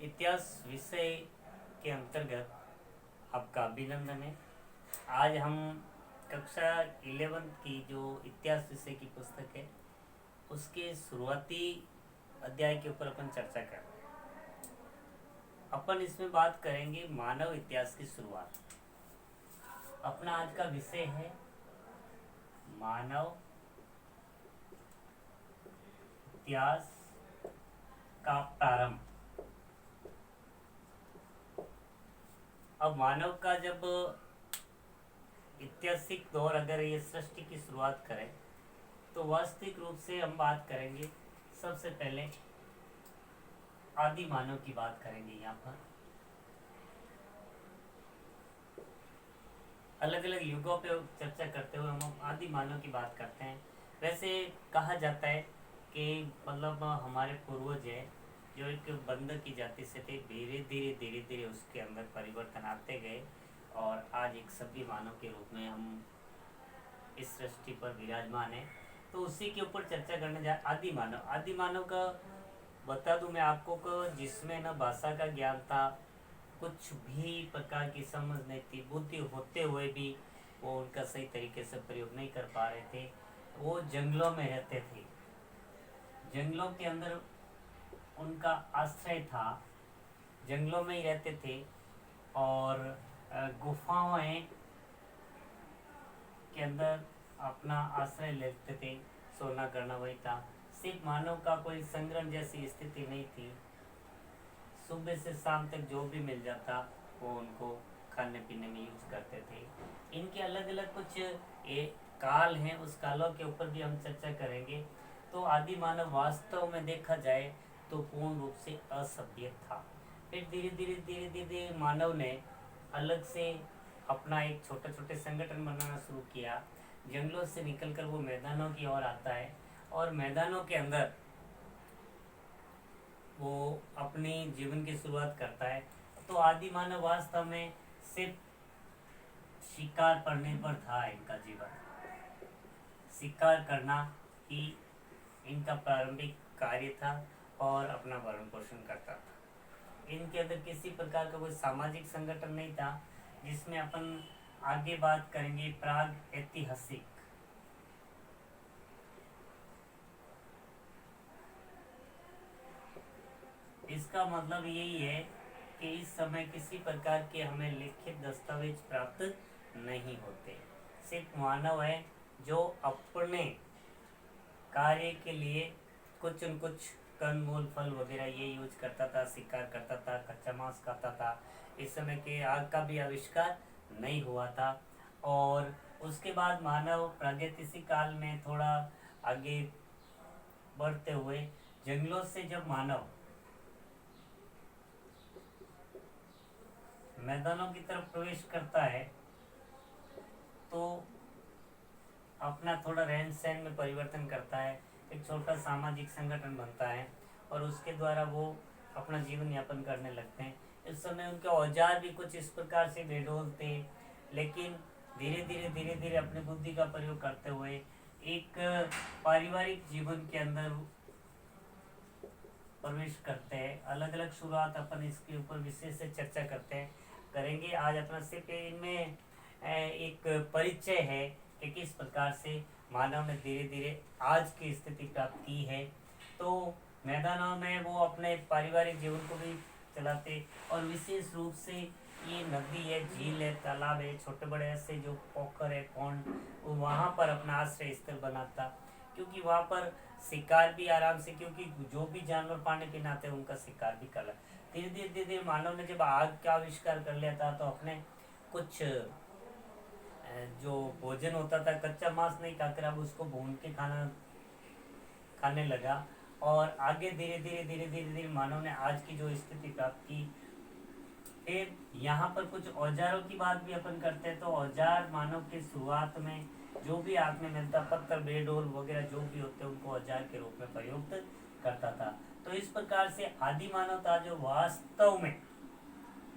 इतिहास विषय के अंतर्गत आपका अभिनंदन है। आज हम कक्षा 11 की जो इतिहास विषय की पुस्तक है उसके शुरुआती अध्याय के ऊपर अपन चर्चा कर रहे हैं। अपन इसमें बात करेंगे मानव इतिहास की शुरुआत। अपना आज का विषय है मानव इतिहास का प्रारंभ। अब मानव का जब ऐतिहासिक दौर अगर ये सृष्टि की शुरुआत करें तो वास्तविक रूप से हम बात करेंगे सबसे पहले आदि मानव की बात करेंगे। यहाँ पर अलग अलग युगों पे चर्चा करते हुए हम आदि मानव की बात करते हैं। वैसे कहा जाता है कि मतलब हमारे पूर्वज है जो एक बंदर की जाति से थे, धीरे धीरे उसके अंदर परिवर्तन आते गए और आज एक सभ्य मानव के रूप में हम इस सृष्टि पर विराजमान है। तो उसी के ऊपर चर्चा करने जा आदि मानव का बता दूं मैं आपको को जिसमें न भाषा का ज्ञान था, कुछ भी प्रकार की समझ नहीं थी, बुद्धि होते हुए भी वो उनका सही तरीके से प्रयोग नहीं कर पा रहे थे। वो जंगलों में रहते थे, जंगलों के अंदर उनका आश्रय था, जंगलों में ही रहते थे और गुफाओं के अंदर अपना आश्रय लेते थे। सोना करना वही था। सिर्फ मानव का कोई संग्रहण जैसी स्थिति नहीं थी। सुबह से शाम तक जो भी मिल जाता वो उनको खाने पीने में यूज करते थे। इनके अलग अलग कुछ काल हैं, उस कालों के ऊपर भी हम चर्चा करेंगे। तो आदि मानव वास्तव में देखा जाए तो पूर्ण रूप से असभ्य था। फिर धीरे धीरे मानव ने अलग से अपना एक छोटे छोटे संगठन बनाना शुरू किया। जंगलों से निकलकर वो मैदानों की ओर आता है और मैदानों के अंदर वो अपनी जीवन की शुरुआत करता है। तो आदि मानव वास्तव में सिर्फ शिकार पर निर्भर था। इनका जीवन शिकार करना ही इनका प्रारंभिक कार्य था और अपना भरण पोषण करता था। इनके अंदर किसी प्रकार का कोई सामाजिक संगठन नहीं था, जिसमें अपन आगे बात करेंगे प्राग ऐतिहासिक। इसका मतलब यही है कि इस समय किसी प्रकार के हमें लिखित दस्तावेज प्राप्त नहीं होते। सिर्फ मानव है जो अपने कार्य के लिए कुछ न कुछ कंदमूल फल वगैरह ये यूज करता था, शिकार करता था, कच्चा मांस खाता था। इस समय के आग का भी आविष्कार नहीं हुआ था। और उसके बाद मानव प्रागैतिहासिक काल में थोड़ा आगे बढ़ते हुए जंगलों से जब मानव मैदानों की तरफ प्रवेश करता है तो अपना थोड़ा रहन सहन में परिवर्तन करता है, एक छोटा सामाजिक संगठन बनता है और उसके द्वारा वो अपना जीवन यापन करने लगते हैं। इस समय उनके औजार भी कुछ इस प्रकार से बेडोल थे, लेकिन धीरे धीरे अपनी बुद्धि का प्रयोग करते हुए एक पारिवारिक जीवन के अंदर प्रवेश करते हैं। अलग अलग शुरुआत अपन इसके ऊपर विशेष से चर्चा करेंगे। आज अपना सिर्फ इनमें एक परिचय है कि किस प्रकार से मानव ने धीरे धीरे आज की स्थिति प्राप्त की है। तो मैदानों में वो अपने पारिवारिक जीवन को भी चलाते और विशेष रूप से ये नदी है, झील है, तालाब है, छोटे बड़े ऐसे जो पोखर है, पौंड, वहाँ पर अपना आश्रय स्थल बनाता, क्योंकि वहाँ पर शिकार भी आराम से, क्योंकि जो भी जानवर पानी पीना आते हैं उनका शिकार भी कर ला। धीरे धीरे मानव ने जब आग का आविष्कार कर लिया था तो अपने कुछ जो भोजन होता था, कच्चा मांस नहीं खाकर अब उसको भून के खाने लगा। और आगे धीरे धीरे मानव ने आज की जो स्थिति प्राप्त की। फिर यहाँ पर कुछ औजारों की बात भी अपन करते हैं। तो औजार मानव के शुरुआत में जो भी हाथ में मिलता, पत्थर, बेडोल वगैरह जो भी होते उनको औजार के रूप में प्रयुक्त करता था। तो इस प्रकार से आदि मानव था जो वास्तव में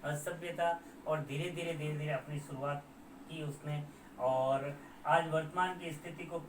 असभ्य था और धीरे धीरे अपनी शुरुआत की उसने और आज वर्तमान की स्थिति को